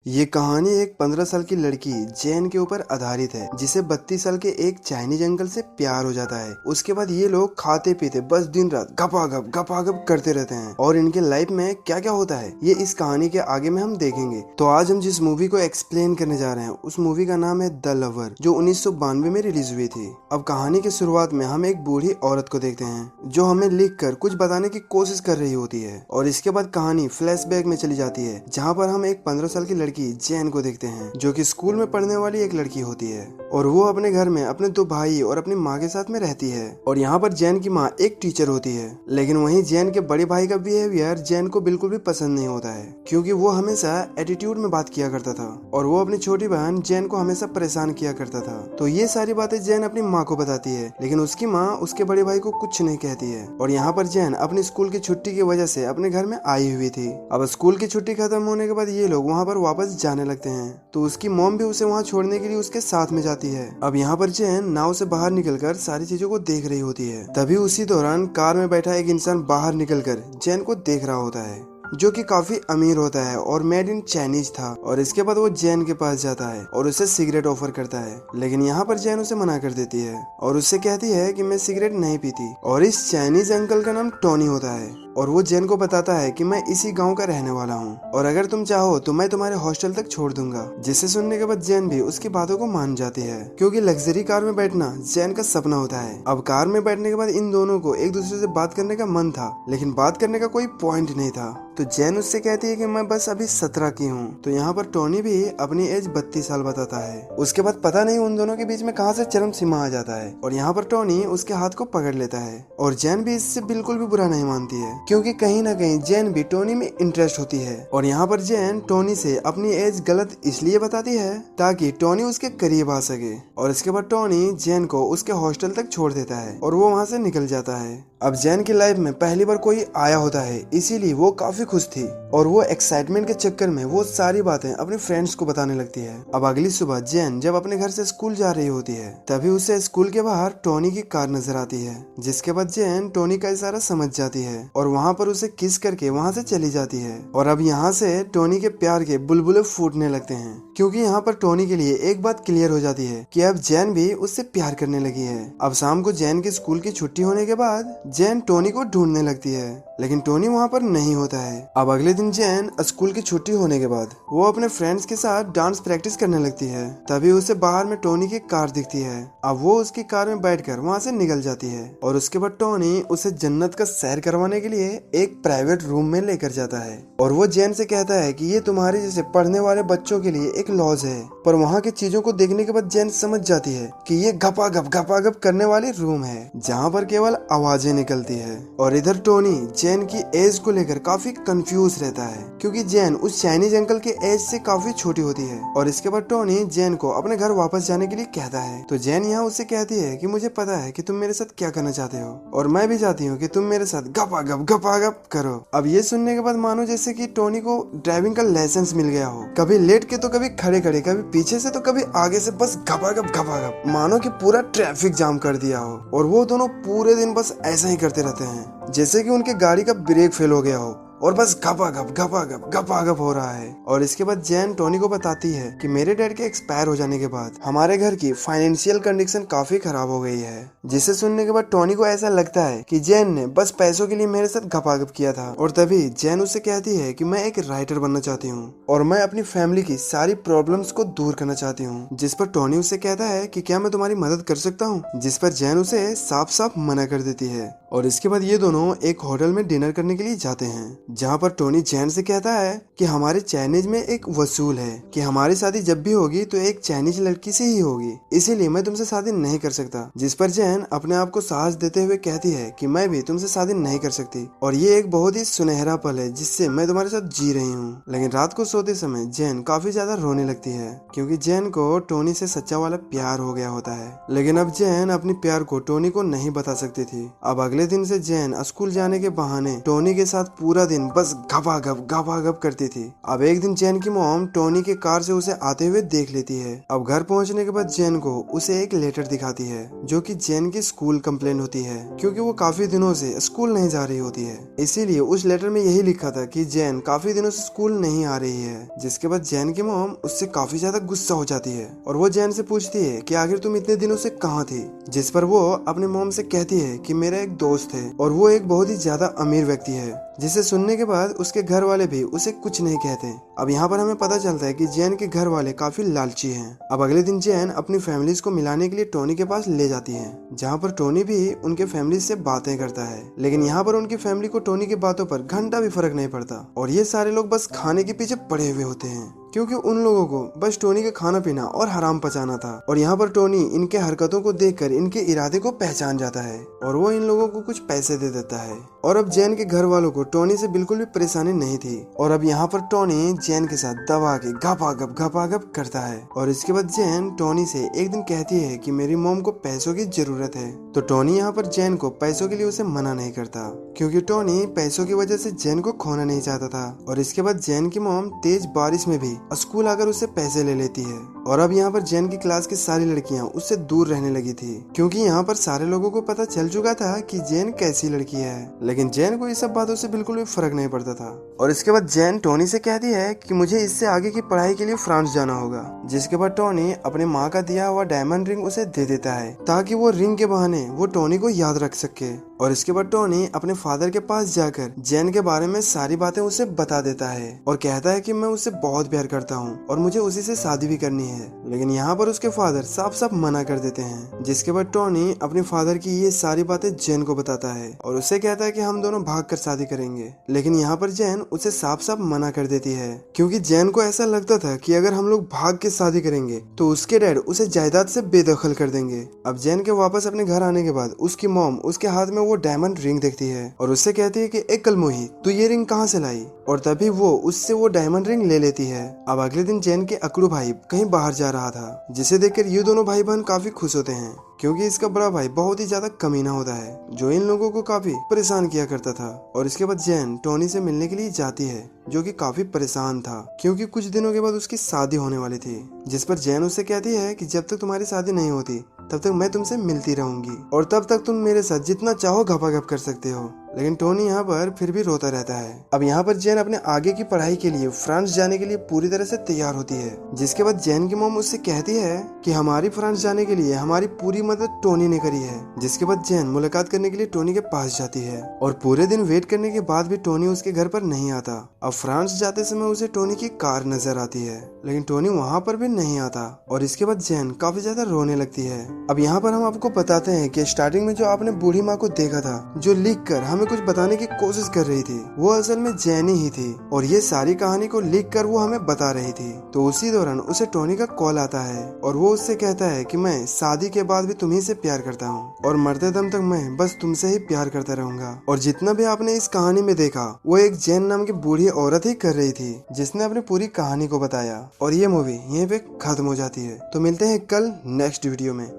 ये कहानी एक 15 साल की लड़की जैन के ऊपर आधारित है, जिसे 32 साल के एक चाइनीज अंकल से प्यार हो जाता है। उसके बाद ये लोग खाते पीते बस दिन रात गपागप करते रहते हैं और इनके लाइफ में क्या क्या होता है ये इस कहानी के आगे में हम देखेंगे। तो आज हम जिस मूवी को एक्सप्लेन करने जा रहे हैं उस मूवी का नाम है द लवर, जो 1992 में रिलीज हुई थी। अब कहानी की शुरुआत में हम एक बूढ़ी औरत को देखते हैं जो हमें लिख कर कुछ बताने की कोशिश कर रही होती है, और इसके बाद कहानी फ्लैशबैक में चली जाती है जहाँ पर हम एक 15 साल की लड़की जैन को देखते हैं जो कि स्कूल में पढ़ने वाली एक लड़की होती है, और वो अपने घर में अपने 2 भाई और अपनी माँ के साथ में रहती है। और यहाँ पर जैन की माँ एक टीचर होती है, लेकिन वहीं जैन के बड़े भाई का बिहेवियर जैन को बिल्कुल भी पसंद नहीं होता है, क्योंकि वो हमेशा एटीट्यूड में बात किया करता था और वो अपनी छोटी बहन जैन को हमेशा परेशान किया करता था। तो ये सारी बातें जैन अपनी माँ को बताती है, लेकिन उसकी माँ उसके बड़े भाई को कुछ नहीं कहती है। और यहाँ पर जैन अपनी स्कूल की छुट्टी की वजह से अपने घर में आई हुई थी। अब स्कूल की छुट्टी खत्म होने के बाद ये लोग वहाँ पर वापस जाने लगते हैं, तो उसकी मॉम भी उसे वहाँ छोड़ने के लिए उसके साथ में जाती है। अब यहाँ पर जैन नाव से बाहर निकलकर सारी चीजों को देख रही होती है। तभी उसी दौरान कार में बैठा एक इंसान बाहर निकलकर जैन को देख रहा होता है, जो कि काफी अमीर होता है और मेड इन चाइनीज था। और इसके बाद वो जैन के पास जाता है और उसे सिगरेट ऑफर करता है, लेकिन यहाँ पर जैन उसे मना कर देती है और उससे कहती है कि मैं सिगरेट नहीं पीती। और इस चाइनीज अंकल का नाम टोनी होता है, और वो जैन को बताता है कि मैं इसी गांव का रहने वाला हूँ और अगर तुम चाहो तो मैं तुम्हारे हॉस्टल तक छोड़ दूंगा। जिसे सुनने के बाद जैन भी उसकी बातों को मान जाती है, क्योंकि लग्जरी कार में बैठना जैन का सपना होता है। अब कार में बैठने के बाद इन दोनों को एक दूसरे से बात करने का मन था, लेकिन बात करने का कोई पॉइंट नहीं था। तो जैन उससे कहती है कि मैं बस अभी 17 की हूँ। तो यहाँ पर टोनी भी अपनी एज 32 साल बताता है। उसके बाद पता नहीं उन दोनों के बीच में कहाँ से चरम सीमा आ जाता है, और यहाँ पर टोनी उसके हाथ को पकड़ लेता है और जैन भी इससे बिल्कुल भी बुरा नहीं मानती है, क्योंकि कहीं ना कहीं जैन भी टोनी में इंटरेस्ट होती है। और यहाँ पर जैन टोनी से अपनी एज गलत इसलिए बताती है ताकि टोनी उसके करीब आ सके। और इसके बाद टोनी जैन को उसके हॉस्टल तक छोड़ देता है और वो वहाँ से निकल जाता है। अब जैन की लाइफ में पहली बार कोई आया होता है, इसीलिए वो काफी खुश थी और वो एक्साइटमेंट के चक्कर में वो सारी बातें अपने फ्रेंड्स को बताने लगती है। अब अगली सुबह जैन जब अपने घर से स्कूल जा रही होती है, तभी उसे स्कूल के बाहर टोनी की कार नजर आती है, जिसके बाद जैन टोनी का इशारा समझ जाती है और वहाँ पर उसे किस करके वहाँ से चली जाती है। और अब यहाँ से टोनी के प्यार के बुलबुले फूटने लगते हैं, क्योंकि यहाँ पर टोनी के लिए एक बात क्लियर हो जाती है कि अब जैन भी उससे प्यार करने लगी है। अब शाम को जैन की स्कूल की छुट्टी होने के बाद जैन टोनी को ढूंढने लगती है, लेकिन टोनी वहाँ पर नहीं होता है। अब अगले दिन जैन स्कूल की छुट्टी होने के बाद वो अपने फ्रेंड्स के साथ डांस प्रैक्टिस करने लगती है, तभी उसे बाहर में टोनी की कार दिखती है। अब वो उसकी कार में बैठकर वहाँ से निकल जाती है और उसके बाद टोनी उसे जन्नत का सैर करवाने के लिए एक प्राइवेट रूम में लेकर जाता है, और वो जैन से कहता है कि ये तुम्हारे जैसे पढ़ने वाले बच्चों के लिए एक लॉज है। पर वहाँ की चीजों को देखने के बाद जैन समझ जाती है कि ये गपागप करने वाली रूम है जहाँ पर केवल आवाजें निकलती है। और इधर टोनी जैन की एज को लेकर काफी कंफ्यूज रहता है, क्योंकि जैन उस चाइनीज अंकल के एज से काफी छोटी होती है। और इसके बाद टोनी जैन को अपने घर वापस जाने के लिए कहता है। तो जैन यहाँ उससे कहती है कि मुझे पता है कि तुम मेरे साथ क्या करना चाहते हो, और मैं भी चाहती हूँ कि तुम मेरे साथ गपागप करो। अब ये सुनने के बाद मानो जैसे कि टोनी को ड्राइविंग का लाइसेंस मिल गया हो, कभी लेट के तो कभी खड़े खड़े, कभी पीछे से तो कभी आगे से, बस गपागप मानो कि पूरा ट्रैफिक जाम कर दिया हो। और वो दोनों पूरे दिन बस ऐसा ही करते रहते हैं, जैसे कि उनके गाड़ी का ब्रेक फेल हो गया हो और बस गपागप हो रहा है। और इसके बाद जैन टोनी को बताती है कि मेरे डैड के एक्सपायर हो जाने के बाद हमारे घर की फाइनेंशियल कंडीशन काफी खराब हो गई है। जिसे सुनने के बाद टोनी को ऐसा लगता है कि जैन ने बस पैसों के लिए मेरे साथ गपागप किया था। और तभी जैन उससे कहती है कि मैं एक राइटर बनना चाहती हूँ और मैं अपनी फैमिली की सारी प्रॉब्लम्स को दूर करना चाहती हूँ। जिस पर टोनी उससे कहता है कि क्या मैं तुम्हारी मदद कर सकता हूँ, जिस पर जैन उसे साफ साफ मना कर देती है। और इसके बाद ये दोनों एक होटल में डिनर करने के लिए जाते हैं, जहाँ पर टोनी जैन से कहता है कि हमारे चाइनीज में एक वसूल है कि हमारी शादी जब भी होगी तो एक चाइनीज लड़की से ही होगी, इसीलिए मैं तुमसे शादी नहीं कर सकता। जिस पर जैन अपने आप को साहस देते हुए कहती है कि मैं भी तुमसे शादी नहीं कर सकती, और ये एक बहुत ही सुनहरा पल है जिससे मैं तुम्हारे साथ जी रही हूँ। लेकिन रात को सोते समय जैन काफी ज्यादा रोने लगती है, क्योंकि जैन को टोनी से सच्चा वाला प्यार हो गया होता है। लेकिन अब जैन अपनी प्यार को टोनी को नहीं बता सकती थी। अब अगले अगले दिन से जैन स्कूल जाने के बहाने टोनी के साथ पूरा दिन बस घपाघप करती थी। अब एक दिन जैन की मॉम टोनी के कार से उसे आते हुए देख लेती है। अब घर पहुंचने के बाद जैन को उसे एक लेटर दिखाती है जो कि जैन की स्कूल कंप्लेन होती है, क्योंकि वो काफी दिनों से स्कूल नहीं जा रही होती है। इसीलिए उस लेटर में यही लिखा था कि जैन काफी दिनों से स्कूल नहीं आ रही है। जिसके बाद जैन की मॉम उससे काफी ज्यादा गुस्सा हो जाती है और वो जैन से पूछती है कि आखिर तुम इतने दिनों से कहाँ थी। जिस पर वो अपने मॉम से कहती है कि मेरा एक दोस्त है और वो एक बहुत ही ज्यादा अमीर व्यक्ति है, जिसे सुनने के बाद उसके घर वाले भी उसे कुछ नहीं कहते। अब यहाँ पर हमें पता चलता है कि जैन के घर वाले काफी लालची हैं। अब अगले दिन जैन अपनी फैमिलीज को मिलाने के लिए टोनी के पास ले जाती है, जहाँ पर टोनी भी उनके फैमिली से बातें करता है। लेकिन यहाँ पर उनकी फैमिली को टोनी की बातों पर घंटा भी फर्क नहीं पड़ता और ये सारे लोग बस खाने के पीछे पड़े हुए होते हैं, क्योंकि उन लोगों को बस टोनी का खाना पीना और हराम पचाना था। और यहाँ पर टोनी इनके हरकतों को देखकर इनके इरादे को पहचान जाता है और वो इन लोगों को कुछ पैसे दे देता है। और अब जैन के घर वालों को टोनी से बिल्कुल भी परेशानी नहीं थी और अब यहाँ पर टोनी जैन के साथ दबा के घपाघप करता है। और इसके बाद जैन टोनी से एक दिन कहती है कि मेरी मॉम को पैसों की जरूरत है। तो टोनी यहाँ पर जैन को पैसों के लिए उसे मना नहीं करता, क्योंकि टोनी पैसों की वजह से जैन को खोना नहीं चाहता था। और इसके बाद जैन की मॉम तेज बारिश में भी स्कूल आकर उससे पैसे ले लेती है। और अब यहाँ पर जैन की क्लास की सारी लड़कियां उससे दूर रहने लगी थी, क्योंकि यहाँ पर सारे लोगों को पता चल चुका था कि जैन कैसी लड़की है। लेकिन जैन को इस सब बातों से बिल्कुल भी फर्क नहीं पड़ता था। और इसके बाद जैन टोनी से कहती है कि मुझे इससे आगे की पढ़ाई के लिए फ्रांस जाना होगा। जिसके बाद टोनी अपने माँ का दिया हुआ डायमंड रिंग उसे दे देता है, ताकि वो रिंग के बहाने वो टोनी को याद रख सके। और इसके बाद टोनी अपने फादर के पास जाकर जैन के बारे में सारी बातें उसे बता देता है और कहता है कि मैं उससे बहुत प्यार करता हूँ और मुझे उसी से शादी भी करनी है। लेकिन यहाँ पर उसके फादर साफ साफ मना कर देते हैं। जिसके बाद टोनी अपने फादर की ये सारी बातें जैन को बताता है और उससे कहता है कि हम दोनों भाग कर शादी करेंगे। लेकिन यहाँ पर जैन उसे साफ साफ मना कर देती है, क्योंकि जैन को ऐसा लगता था कि अगर हम लोग भाग के शादी करेंगे तो उसके डैड उसे जायदाद से बेदखल कर देंगे। अब जैन के वापस अपने घर आने के बाद उसकी मॉम उसके हाथ में वो डायमंड रिंग देखती है और उससे कहती है कि एक कलमोही तू ये रिंग कहाँ से लाई, और तभी वो उससे वो डायमंड रिंग ले लेती है। अब अगले दिन जैन के अकड़ू भाई कहीं बाहर जा रहा था, जिसे देखकर ये दोनों भाई बहन काफी खुश होते हैं, क्योंकि इसका बड़ा भाई बहुत ही ज्यादा कमीना होता है जो इन लोगों को काफी परेशान किया करता था। और इसके बाद जैन टोनी से मिलने के लिए जाती है, जो कि काफी परेशान था, क्योंकि कुछ दिनों के बाद उसकी शादी होने वाली थी। जिस पर जैन उससे कहती है कि जब तक तुम्हारी शादी नहीं होती तब तक मैं तुमसे मिलती रहूंगी और तब तक तुम मेरे साथ जितना चाहो घपाघप कर सकते हो। लेकिन टोनी यहाँ पर फिर भी रोता रहता है। अब यहाँ पर जैन अपने आगे की पढ़ाई के लिए फ्रांस जाने के लिए पूरी तरह से तैयार होती है। जिसके बाद जैन की मॉम उससे कहती है कि हमारी फ्रांस जाने के लिए हमारी पूरी मदद टोनी ने करी है। जिसके बाद जैन मुलाकात करने के लिए टोनी के पास जाती है और पूरे दिन वेट करने के बाद भी टोनी उसके घर पर नहीं आता। अब फ्रांस जाते समय उसे टोनी की कार नजर आती है, लेकिन टोनी वहाँ पर भी नहीं आता और इसके बाद जैन काफी ज्यादा रोने लगती है। अब यहाँ पर हम आपको बताते हैं कि स्टार्टिंग में जो आपने बूढ़ी माँ को देखा था जो लिख कर हमें कुछ बताने की कोशिश कर रही थी, वो असल में जैनी ही थी और ये सारी कहानी को लिख कर वो हमें बता रही थी। तो उसी दौरान उसे टोनी का कॉल आता है और वो उससे कहता है कि मैं शादी के बाद भी तुम्ही से प्यार करता हूँ और मरते दम तक मैं बस तुमसे ही प्यार करता रहूंगा। और जितना भी आपने इस कहानी में देखा वो एक जैन नाम की बूढ़ी औरत ही कर रही थी, जिसने अपनी पूरी कहानी को बताया। और ये मूवी यहीं पे खत्म हो जाती है। तो मिलते हैं कल नेक्स्ट वीडियो में।